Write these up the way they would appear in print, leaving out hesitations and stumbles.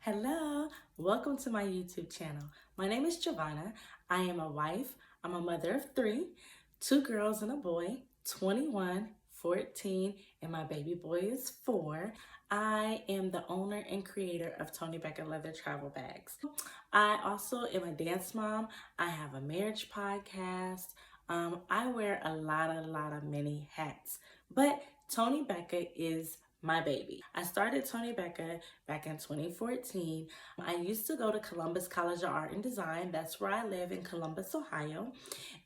Hello, welcome to my YouTube channel. My name is Giovanna. I am a wife. I'm a mother of three, two girls and a boy, 21, 14, and my baby boy is 4. I am the owner and creator of Toni Becker Leather Travel Bags. I also am a dance mom. I have a marriage podcast. I wear a lot of many hats, but Toni Becker is my baby. I started Toni Becker back in 2014. I used to go to Columbus College of Art and Design. That's where I live in Columbus, Ohio.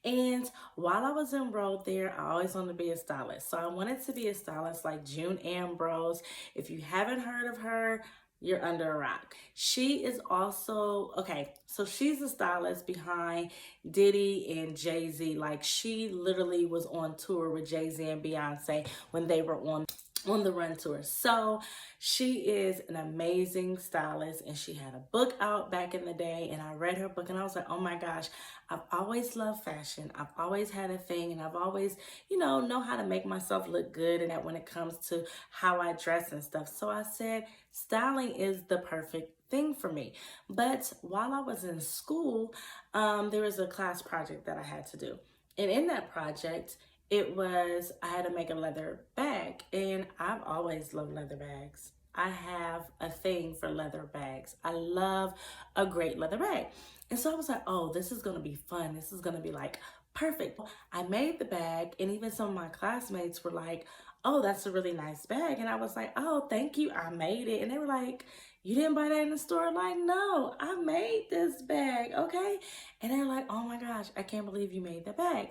And while I was enrolled there, I always wanted to be a stylist. So I wanted to be a stylist like June Ambrose. If you haven't heard of her, you're under a rock. She is also, okay, so she's the stylist behind Diddy and Jay-Z. Like, she literally was on tour with Jay-Z and Beyonce when they were on the Run tour. So she is an amazing stylist, and she had a book out back in the day, and I read her book and I was like, oh my gosh, I've always loved fashion. I've always had a thing, and I've always, know how to make myself look good, and that when it comes to how I dress and stuff. So I said, styling is the perfect thing for me. But while I was in school, there was a class project that I had to do. And in that project, I had to make a leather bag, and I've always loved leather bags. I have a thing for leather bags. I love a great leather bag. And so I was like, oh, this is gonna be fun. This is gonna be like perfect. I made the bag, and even some of my classmates were like, oh, that's a really nice bag. And I was like, oh, thank you, I made it. And they were like, you didn't buy that in the store? I'm like, no, I made this bag, okay? And they're like, oh my gosh, I can't believe you made the bag.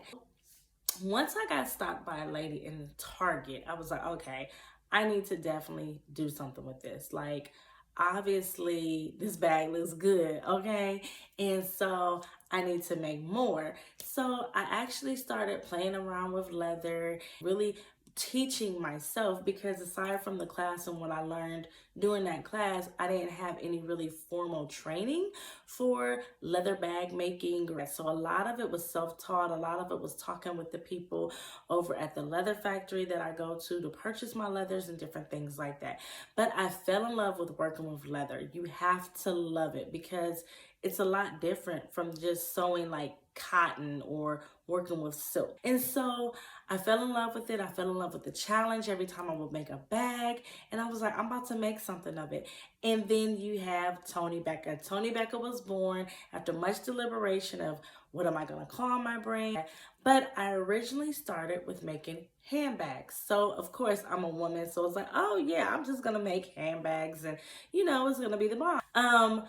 Once I got stopped by a lady in Target, I was like, okay, I need to definitely do something with this. Like, obviously, this bag looks good, okay? And so I need to make more. So I actually started playing around with leather, really teaching myself, because aside from the class and what I learned during that class, I didn't have any really formal training for leather bag making. So a lot of it was self-taught. A lot of it was talking with the people over at the leather factory that I go to purchase my leathers and different things like that. But I fell in love with working with leather. You have to love it, because it's a lot different from just sewing like cotton or working with silk. And so I fell in love with it. I fell in love with the challenge every time I would make a bag. And I was like, I'm about to make something of it. And then you have Toni Becker. Toni Becker was born after much deliberation of, what am I going to call my brand? But I originally started with making handbags. So of course I'm a woman. So it's like, oh yeah, I'm just going to make handbags, and it's going to be the bomb.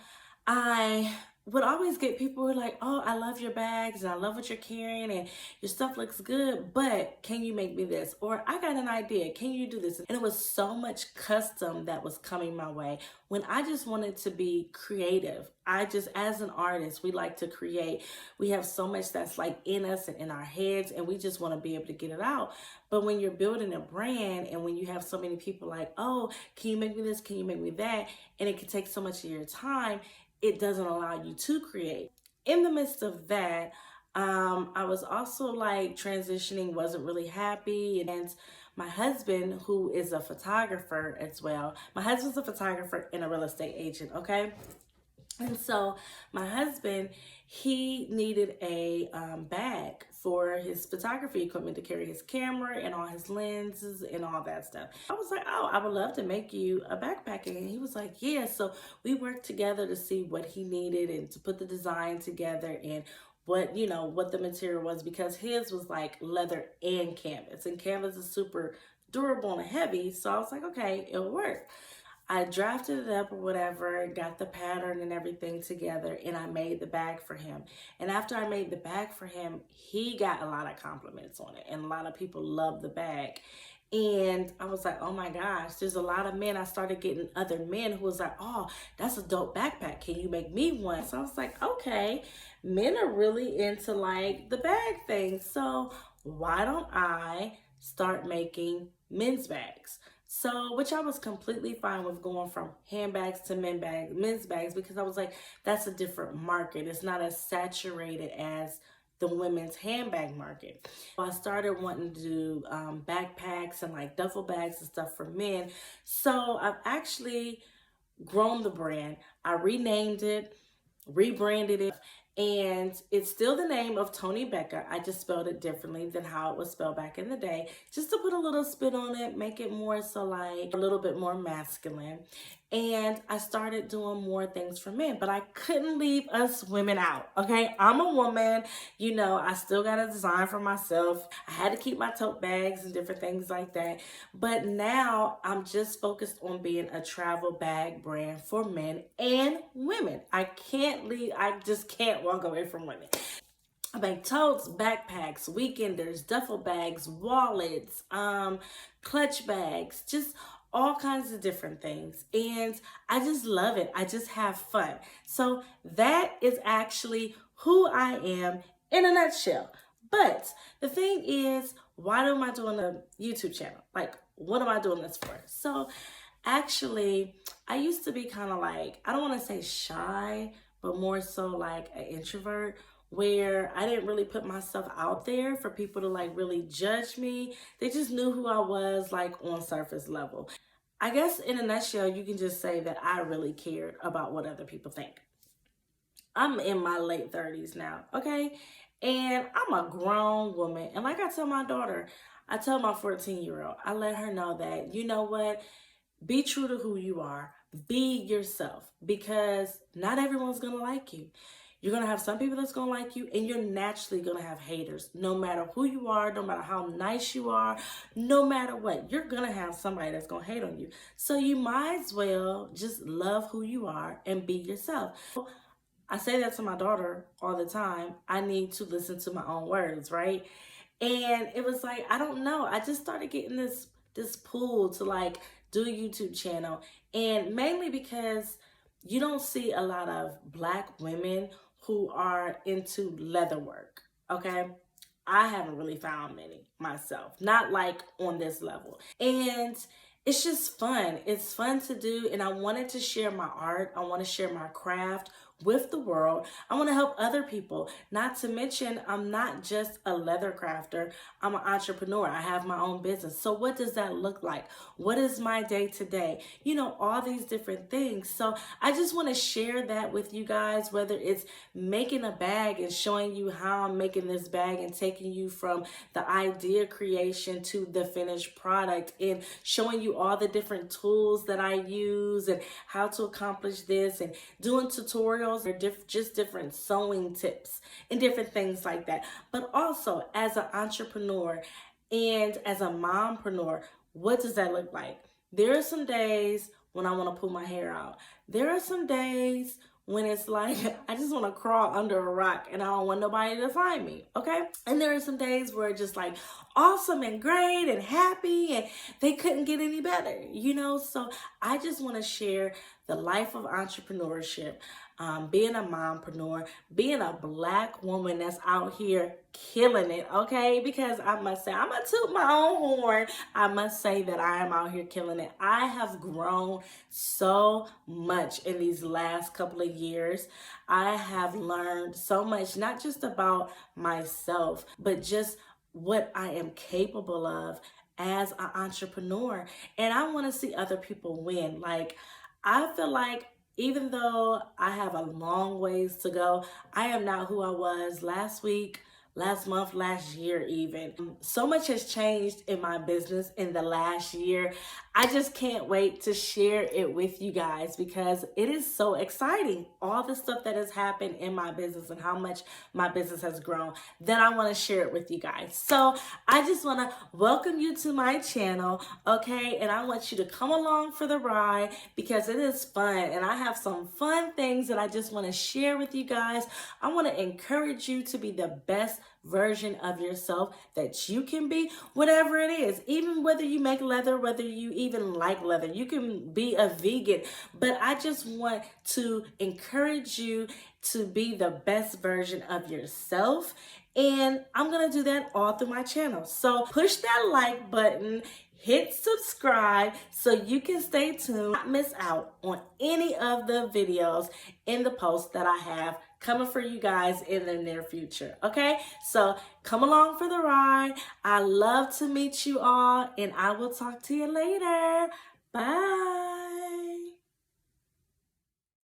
I would always get people who are like, oh, I love your bags and I love what you're carrying and your stuff looks good, but can you make me this? Or I got an idea, can you do this? And it was so much custom that was coming my way when I just wanted to be creative. As an artist, we like to create. We have so much that's like in us and in our heads, and we just want to be able to get it out. But when you're building a brand, and when you have so many people like, oh, can you make me this? Can you make me that? And it can take so much of your time, it doesn't allow you to create. In the midst of that, I was also like transitioning, wasn't really happy. And my husband, who is a photographer as well, my husband's a photographer and a real estate agent, okay? And so my husband, he needed a bag for his photography equipment to carry his camera and all his lenses and all that stuff. I was like, oh, I would love to make you a backpack. And he was like, yeah. So we worked together to see what he needed and to put the design together and what the material was, because his was like leather and canvas, and canvas is super durable and heavy. So I was like, okay, it'll work. I drafted it up or whatever, got the pattern and everything together, and I made the bag for him. And after I made the bag for him, he got a lot of compliments on it, and a lot of people loved the bag. And I was like, oh my gosh, there's a lot of men. I started getting other men who was like, oh, that's a dope backpack. Can you make me one? So I was like, okay, men are really into like the bag thing. So why don't I start making men's bags? So, which I was completely fine with, going from handbags to men's bags, because I was like, that's a different market. It's not as saturated as the women's handbag market. So I started wanting to do backpacks and like duffel bags and stuff for men. So I've actually grown the brand. I renamed it, rebranded it, and it's still the name of Toni Becca. I just spelled it differently than how it was spelled back in the day, just to put a little spin on it, make it more so like a little bit more masculine. And I started doing more things for men, but I couldn't leave us women out, okay? I'm a woman, you know, I still got to design for myself. I had to keep my tote bags and different things like that. But now I'm just focused on being a travel bag brand for men and women. I just can't walk away from women. I make totes, backpacks, weekenders, duffel bags, wallets, clutch bags, just all kinds of different things. And I just love it. I just have fun. So that is actually who I am in a nutshell. But the thing is, why am I doing a YouTube channel? Like, what am I doing this for? So actually, I used to be kind of like, I don't want to say shy, but more so like an introvert, where I didn't really put myself out there for people to like really judge me. They just knew who I was like on surface level. I guess in a nutshell, you can just say that I really cared about what other people think. I'm in my late 30s now, okay? And I'm a grown woman. And like I tell my daughter, I tell my 14-year-old, I let her know that, you know what? Be true to who you are. Be yourself, because not everyone's going to like you. You're going to have some people that's going to like you, and you're naturally going to have haters. No matter who you are, no matter how nice you are, no matter what, you're going to have somebody that's going to hate on you. So you might as well just love who you are and be yourself. I say that to my daughter all the time. I need to listen to my own words, right? And it was like, I don't know. I just started getting this pull to like do a YouTube channel. And mainly because you don't see a lot of Black women who are into leather work, okay? I haven't really found many myself, not like on this level. And it's just fun. It's fun to do, and I wanted to share my art. I want to share my craft with the world. I want to help other people. Not to mention, I'm not just a leather crafter. I'm an entrepreneur. I have my own business. So what does that look like? What is my day to day? You know, all these different things. So I just want to share that with you guys, whether it's making a bag and showing you how I'm making this bag and taking you from the idea creation to the finished product, and showing you all the different tools that I use and how to accomplish this, and doing tutorials or just different sewing tips and different things like that. But also as an entrepreneur and as a mompreneur, what does that look like? There are some days when I want to pull my hair out. There are some days when it's like, I just want to crawl under a rock and I don't want nobody to find me, okay? And there are some days where it's just like awesome and great and happy and they couldn't get any better, you know? So I just want to share the life of entrepreneurship, being a mompreneur, being a Black woman that's out here killing it, okay? Because I must say, I'm gonna toot my own horn. I must say that I am out here killing it. I have grown so much in these last couple of years. I have learned so much, not just about myself, but just what I am capable of as an entrepreneur. And I want to see other people win. Like, I feel like even though I have a long ways to go, I am not who I was last week, last month, last year even. So much has changed in my business in the last year. I just can't wait to share it with you guys because it is so exciting. All the stuff that has happened in my business and how much my business has grown, then I want to share it with you guys. So I just want to welcome you to my channel, okay? And I want you to come along for the ride because it is fun and I have some fun things that I just want to share with you guys. I want to encourage you to be the best version of yourself that you can be, whatever it is. Even whether you make leather, whether you even like leather, you can be a vegan, but I just want to encourage you to be the best version of yourself, and I'm gonna do that all through my channel. So push that like button, hit subscribe so you can stay tuned, not miss out on any of the videos in the posts that I have coming for you guys in the near future, okay? So come along for the ride. I love to meet you all, and I will talk to you later. Bye.